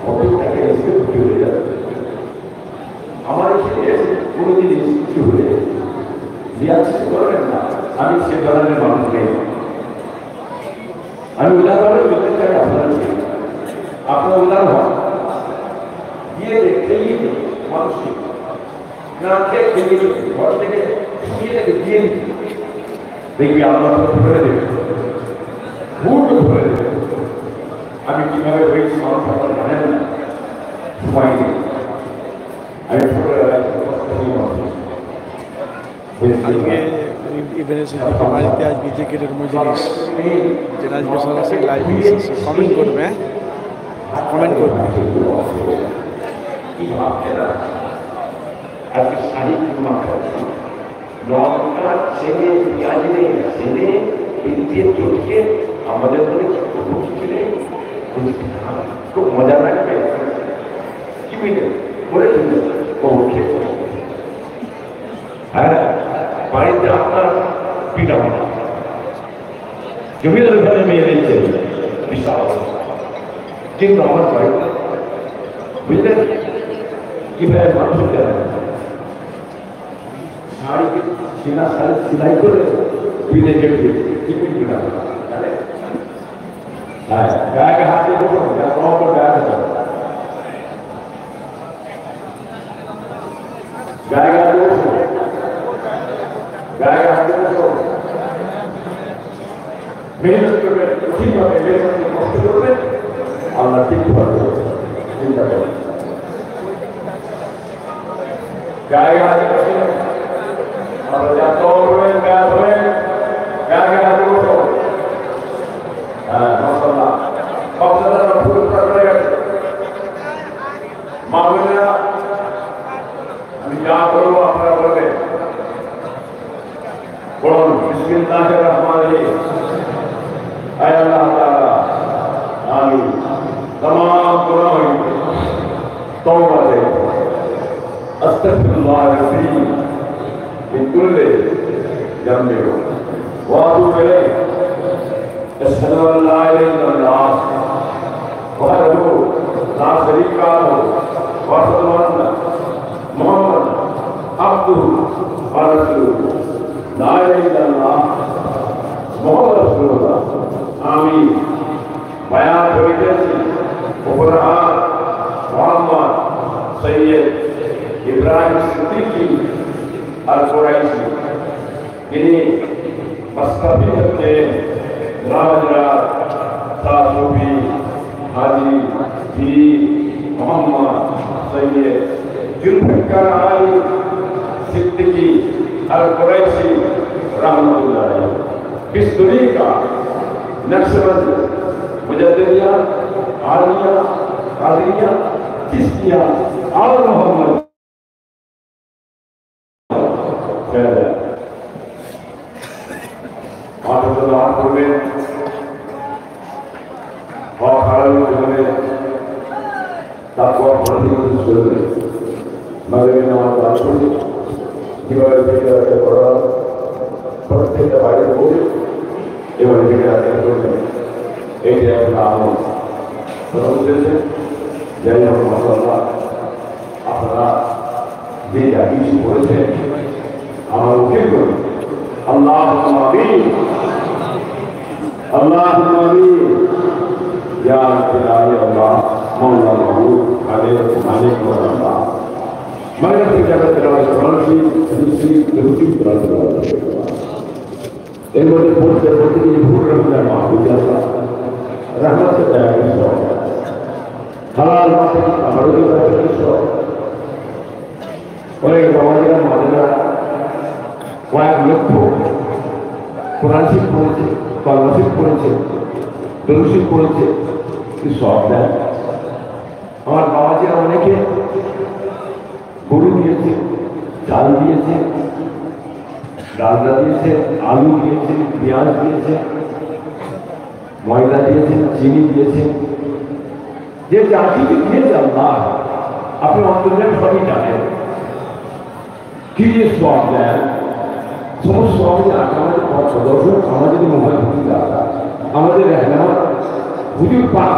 অফিসটাকে এসে ঢুকে হয়ে যাবে। আমার এসে কোনো জিনিস কিছু হলে রিয়াকশন করবেন না, আমি সে ধরনের মানুষ নেই। আমি উদাহরণ বলতে চাই আপনার উদাহরণ হন দিয়ে খেয়ে মানুষকে না খেয়ে খেয়ে ঘর থেকে দিয়ে দেখবি আল্লাহ ধরে দেবে, ভুল ধরে দেবে। আমি কিভাবে হয়েছি মানুষ আপনার জানেন না, সময় নেই। আমি ছোটবেলায় বাড়িতে আসবি ক্রিকেটের মজলিস যেটা আজকে সরাসরি লাইভে এসেছে, কমেন্ট করবে, কমেন্ট করবে। আজকে সাহিত্য লঙ্কা ছেলে পেঁয়াজ নেই, ছেলে দিয়ে চলছে আমাদের মনে ছিলেন খুব মজা লাগবে। কি মিলে করে হ্যাঁ, বাড়িতে আপনার পিঠা বানা জমিদার ঘরে মেয়ে দিয়েছে বিশাল, কিন্তু আমার বাড়িতে বুঝলেন কিভাবে মানুষের শাড়ি কেনা শাড়ি সেলাই করে বিদেশে টিফিন কিনা হ্যাঁ গায়ে হাতে দেবো গায়ে গায়ে গায়ে হাতে মেহনত করবে, ঠিকভাবে কষ্ট করবে, আল্লাহ ঠিক পারবে। চিন্তা করবে গায়ে হাতে আমরা যা করবেন গায়ে ধরে গায়ে হাতে বসো। হ্যাঁ মাশাআল্লাহ বাচ্চারা পুরস্কার করে গেছে। মা বোনেরা আমি যা করবো আপনারা বলবেন, বলুন বিসমিল্লাহির রহমানির রহিম। আয় আল্লাহ তাআলা আমি तमाम गुनाह হইতে তওবা করি, আস্তাগফিরুল্লাহ রাব্বি من كل ذنب واتوب اليه. اشهد ان لا اله الا الله وحده لا شريك له واشهد ان محمدا عبده ورسوله. لا اله الا الله محمد رسول الله. آمين. বয়ান করিতেছি উপরহার মোহাম্মদ সৈয়দ ইব্রাহিম সিদ্দিকী আল কুরাইশি, তিনি মসকাফি হচ্ছে রাজরাত সাসুফি হাজি পীর মোহাম্মদ সৈয়দ জুলফিকার আলী সিদ্দিকী আল কুরাইশি रहमतुल्लाह अलैह। इस दुनिया का नक्शबंद मुजद्दिदिया आलिया कादिरिया चिश्तिया और मोहम्मद माशाअल्लाह করবেন অকারণ করে তারপর পড়াশোনা শুরু করে মাগরিব নামাজ পড়া শুরু কিভাবে বিকেলে পড়া প্রত্যেকটা বাইরে পড়ে এবার বিকেলে করবেন। এই যে একটা আমল উদ্দেশ্যে যাই হোক মাশাআল্লাহ আপনারা যে যা কিছু করেছেন আমার উঠে করুন। আল্লাহুম্মা আমিন, আল্লাহুম্মা আমিন। ইয়া রাব্বি আল্লাহ মাওলা মাহমুদ আলাইহি মালিক ওয়া আল্লাহ মালিক জান্নাত ওয়া সরাসি দুসরি দুটি প্রার্থনা এর মধ্যে পড়তে পড়তে যে ভুল রহমান মাহমুদ আল্লাহ রহমত দয়া করে হালাল মাসে আমারও দয়া করে অনেক বাবাজিরা মাদেরা কয়েক লক্ষ কোরআন শিখ পড়েছে, কলমা শিখ পড়েছে, দরুদ শিখ পড়েছে, কি সব দেয়। আমার বাবাজিরা অনেকে গরু দিয়েছে, চাল দিয়েছে, ডালদা দিয়েছে, আলু দিয়েছে, পেঁয়াজ দিয়েছে, ময়দা দিয়েছে, চিনি দিয়েছে, যে জাতিকে দিয়েছে আল্লাহ আপনি অন্তর্জাল সবই জানেন কি যে সব দেন। সমস্ত সবাই আমাদের পথ প্রদর্শন, আমাদের মোবাইল হুজুর আমাদের হুজুর পাক